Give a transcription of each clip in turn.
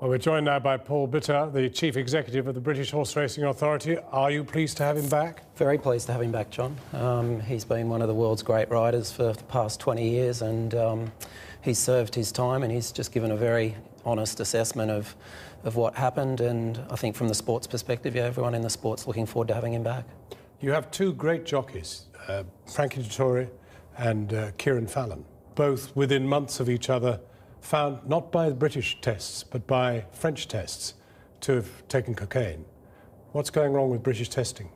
Well, we're joined now by Paul Bitter, the Chief Executive of the British Horse Racing Authority. Are you pleased to have him back? Very pleased to have him back, John. He's been one of the world's great riders for the past 20 years and he's served his time and he's just given a very honest assessment of what happened, and I think from the sports perspective, yeah, everyone in the sport's looking forward to having him back. You have two great jockeys, Frankie Dettori and Kieran Fallon, both within months of each other, found not by the British tests but by French tests to have taken cocaine. What's going wrong with British testing?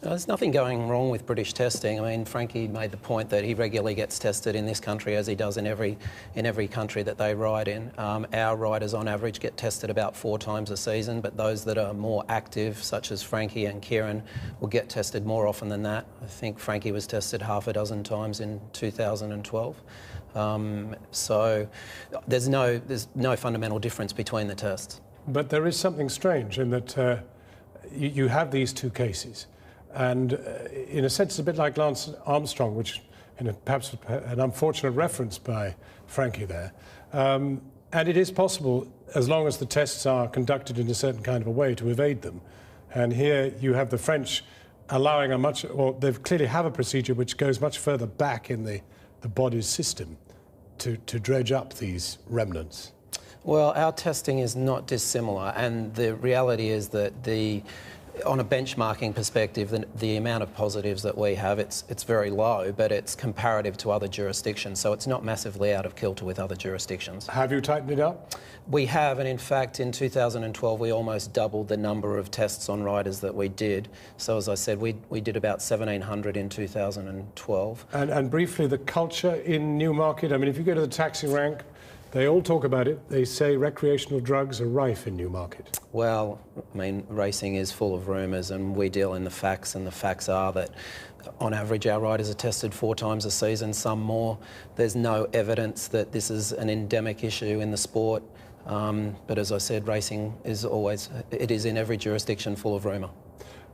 There's nothing going wrong with British testing. I mean, Frankie made the point that he regularly gets tested in this country, as he does in every country that they ride in. Our riders on average get tested about 4 times a season, but those that are more active, such as Frankie and Kieran, will get tested more often than that. I think Frankie was tested half a dozen times in 2012. So there's no fundamental difference between the tests. But there is something strange in that you have these two cases. And in a sense, it's a bit like Lance Armstrong, which perhaps an unfortunate reference by Frankie there. And it is possible, as long as the tests are conducted in a certain kind of a way, to evade them. And here you have the French allowing they clearly have a procedure which goes much further back in the body's system to dredge up these remnants. Well, our testing is not dissimilar, and the reality is that on a benchmarking perspective, the amount of positives that we have, it's very low, but it's comparative to other jurisdictions, so it's not massively out of kilter with other jurisdictions. Have you tightened it up? We have, and in fact, in 2012, we almost doubled the number of tests on riders that we did. So as I said, we did about 1,700 in 2012. And briefly, the culture in Newmarket, I mean, if you go to the taxi rank, they all talk about it. They say recreational drugs are rife in Newmarket. Well, I mean, racing is full of rumours, and we deal in the facts, and the facts are that on average our riders are tested 4 times a season, some more. There's no evidence that this is an endemic issue in the sport. But as I said, racing is in every jurisdiction full of rumour.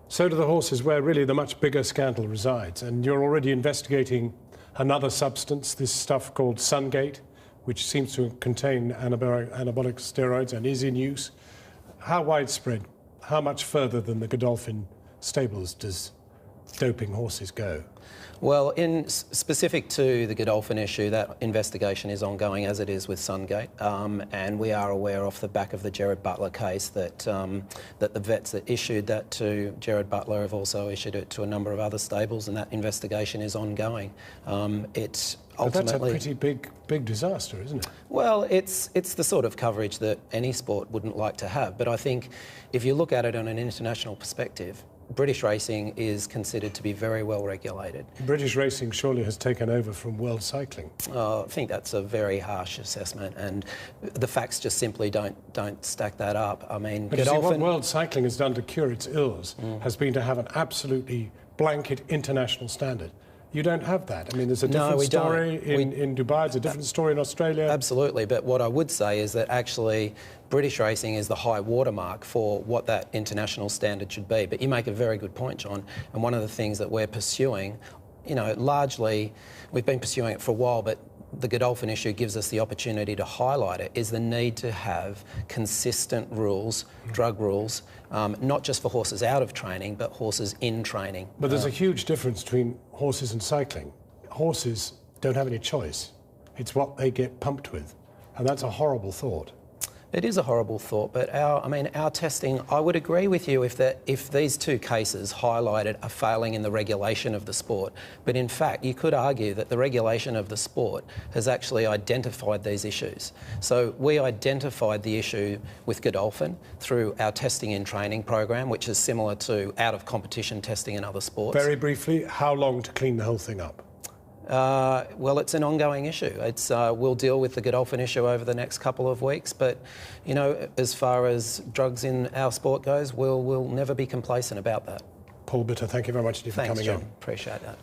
So do the horses, where really the much bigger scandal resides. And you're already investigating another substance, this stuff called Sungate, which seems to contain anabolic steroids and is in use. How widespread, how much further than the Godolphin stables does doping horses go? Well, specific to the Godolphin issue, that investigation is ongoing, as it is with Sungate, and we are aware off the back of the Gerard Butler case that the vets that issued that to Gerard Butler have also issued it to a number of other stables, and that investigation is ongoing. But that's a pretty big disaster, isn't it? Well, it's the sort of coverage that any sport wouldn't like to have, but I think if you look at it on an international perspective, British racing is considered to be very well regulated. British racing surely has taken over from world cycling. I think that's a very harsh assessment, and the facts just simply don't stack that up. I mean, but Godolphin... what world cycling has done to cure its ills has been to have an absolutely blanket international standard. You don't have that. I mean, there's a different story in Dubai, it's a different story in Australia. Absolutely, but what I would say is that actually British racing is the high watermark for what that international standard should be. But you make a very good point, John, and one of the things that we're pursuing, you know, largely, we've been pursuing it for a while, but the Godolphin issue gives us the opportunity to highlight it, is the need to have consistent rules, drug rules, not just for horses out of training, but horses in training. But there's a huge difference between horses and cycling. Horses don't have any choice. It's what they get pumped with. And that's a horrible thought. It is a horrible thought, but our testing, I would agree with you if these two cases highlighted a failing in the regulation of the sport. But in fact, you could argue that the regulation of the sport has actually identified these issues. So we identified the issue with Godolphin through our testing in training program, which is similar to out-of-competition testing in other sports. Very briefly, how long to clean the whole thing up? Well, it's an ongoing issue. We'll deal with the Godolphin issue over the next couple of weeks, but, you know, as far as drugs in our sport goes, we'll never be complacent about that. Paul Bitter, thank you very much for coming in. Thanks, John. Appreciate that.